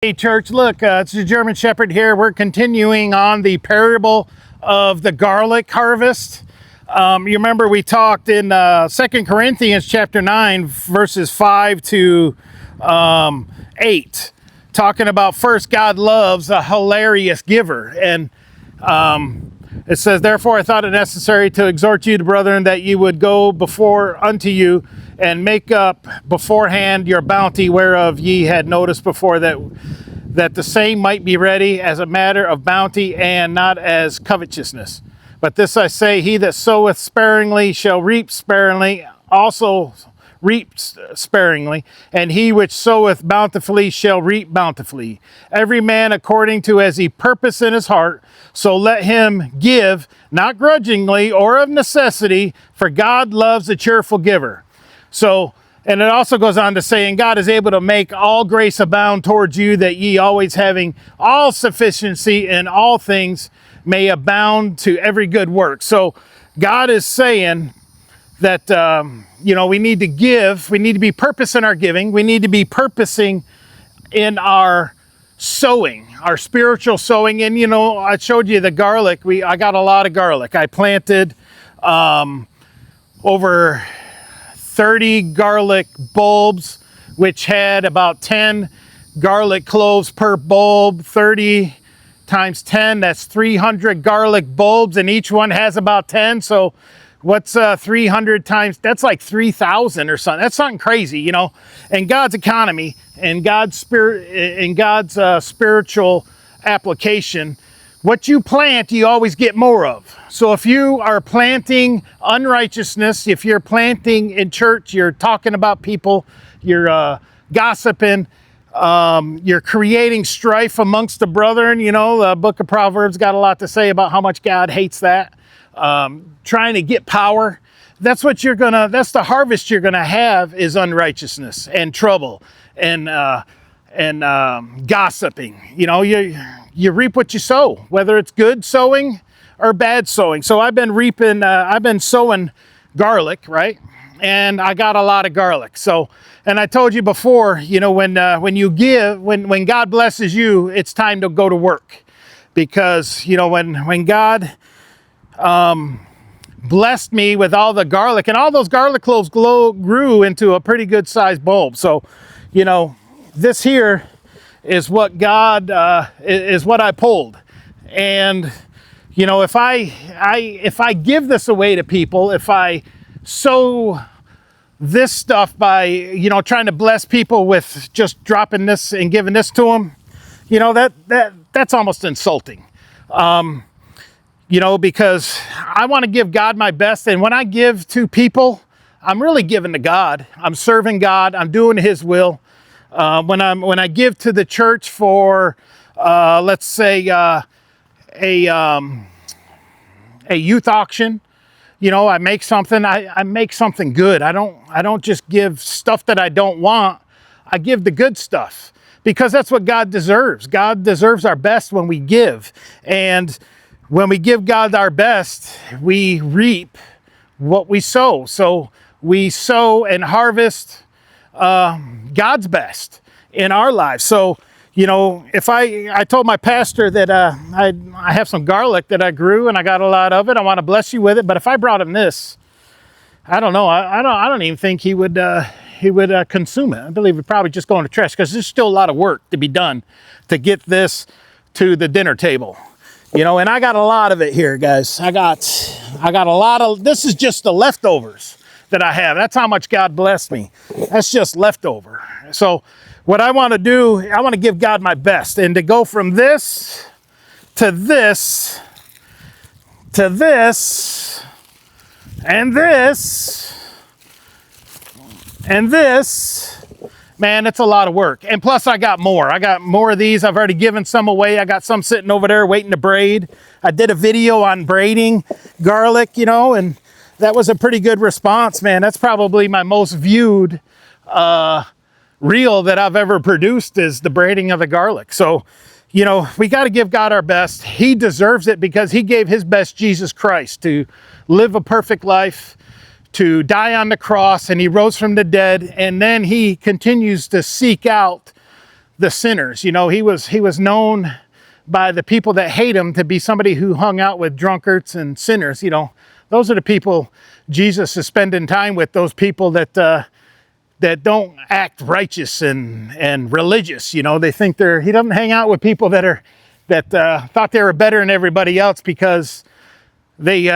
Hey church, look, it's the German Shepherd here. We're continuing on the parable of the garlic harvest. You remember we talked in 2 Corinthians chapter 9, verses 5 to 8, talking about first God loves a hilarious giver. And it says, therefore I thought it necessary to exhort you, brethren, that ye would go before unto you and make up beforehand your bounty, whereof ye had noticed before, that the same might be ready as a matter of bounty and not as covetousness. But this I say, he that soweth sparingly shall reap sparingly, also reap sparingly, and he which soweth bountifully shall reap bountifully. Every man according to as he purpose in his heart, so let him give, not grudgingly or of necessity, for God loves a cheerful giver. So, and it also goes on to say, and God is able to make all grace abound towards you, that ye always having all sufficiency in all things may abound to every good work. So God is saying that, we need to give, we need to be purposing our giving, we need to be purposing in our sowing, our spiritual sowing. And, I showed you the garlic. I got a lot of garlic. I planted over 30 garlic bulbs, which had about 10 garlic cloves per bulb. 30 times 10, that's 300 garlic bulbs, and each one has about 10. So what's 300 times, that's like 3,000 or something. That's something crazy, in God's economy, in God's spirit, in God's spiritual application. What you plant, you always get more of. So if you are planting unrighteousness, if you're planting in church, you're talking about people, you're gossiping, you're creating strife amongst the brethren. The book of Proverbs got a lot to say about how much God hates that. Trying to get power. That's the harvest you're gonna have, is unrighteousness and trouble and gossiping. You reap what you sow, whether it's good sowing or bad sowing. So I've been sowing garlic, right? And I got a lot of garlic. So, and I told you before, when you give, when God blesses you, it's time to go to work. Because, when God blessed me with all the garlic, and all those garlic cloves grew into a pretty good sized bulb. So, this here is what God is what I pulled. And if I give this away to people, if I sow this stuff by trying to bless people with just dropping this and giving this to them, that's almost insulting. Because I want to give God my best, and when I give to people, I'm really giving to God. I'm serving God. I'm doing His will. When I give to the church for, let's say, a youth auction, I make something. I make something good. I don't just give stuff that I don't want. I give the good stuff, because that's what God deserves. God deserves our best when we give, and when we give God our best, we reap what we sow. So we sow and harvest God's best in our lives. So, if I told my pastor that I have some garlic that I grew and I got a lot of it, I want to bless you with it. But if I brought him this, I don't know. I don't even think he would consume it. I believe it'd probably just go in the trash, because there's still a lot of work to be done to get this to the dinner table. And I got a lot of it here, guys. I got a lot of, this is just the leftovers that I have. That's how much God blessed me. That's just leftover. So what I want to do, I want to give God my best, and to go from this to this to this and this and this. Man, it's a lot of work. And plus I got more. I got more of these. I've already given some away. I got some sitting over there waiting to braid. I did a video on braiding garlic, and that was a pretty good response, man. That's probably my most viewed reel that I've ever produced, is the braiding of the garlic. So, we got to give God our best. He deserves it, because He gave His best, Jesus Christ, to live a perfect life, to die on the cross, and He rose from the dead, and then He continues to seek out the sinners. You know, he was known by the people that hate him to be somebody who hung out with drunkards and sinners. You know, those are the people Jesus is spending time with, those people that that don't act righteous and religious. You know, they think he doesn't hang out with people that thought they were better than everybody else because they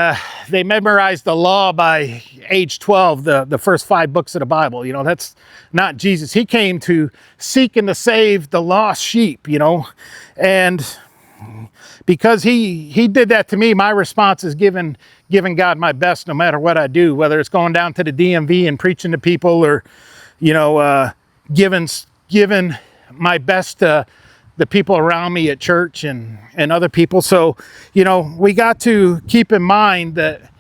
memorized the law by age 12, the first 5 books of the Bible. You know, that's not Jesus. He came to seek and to save the lost sheep, you know, and because he did that to me, my response is giving God my best no matter what I do, whether it's going down to the DMV and preaching to people, or, you know, giving my best to the people around me at church and other people. So, you know, we got to keep in mind that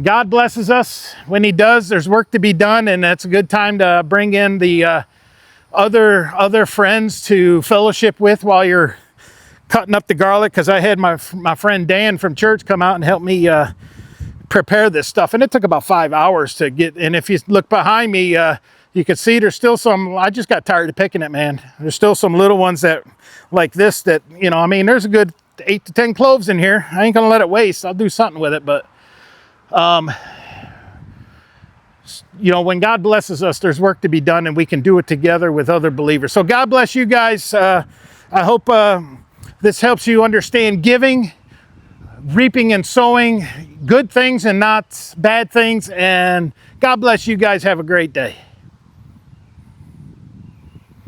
God blesses us. When he does, there's work to be done, and that's a good time to bring in the other friends to fellowship with while you're cutting up the garlic, because I had my friend Dan from church come out and help me prepare this stuff, and it took about 5 hours to get. And if you look behind me, you can see there's still some. I just got tired of picking it, man. There's still some little ones that, like this, that, you know, I mean, there's a good 8 to 10 cloves in here. I ain't gonna let it waste. I'll do something with it. But you know, when God blesses us, there's work to be done, and we can do it together with other believers. So God bless you guys. I hope this helps you understand giving, reaping and sowing, good things and not bad things. And God bless you guys. Have a great day.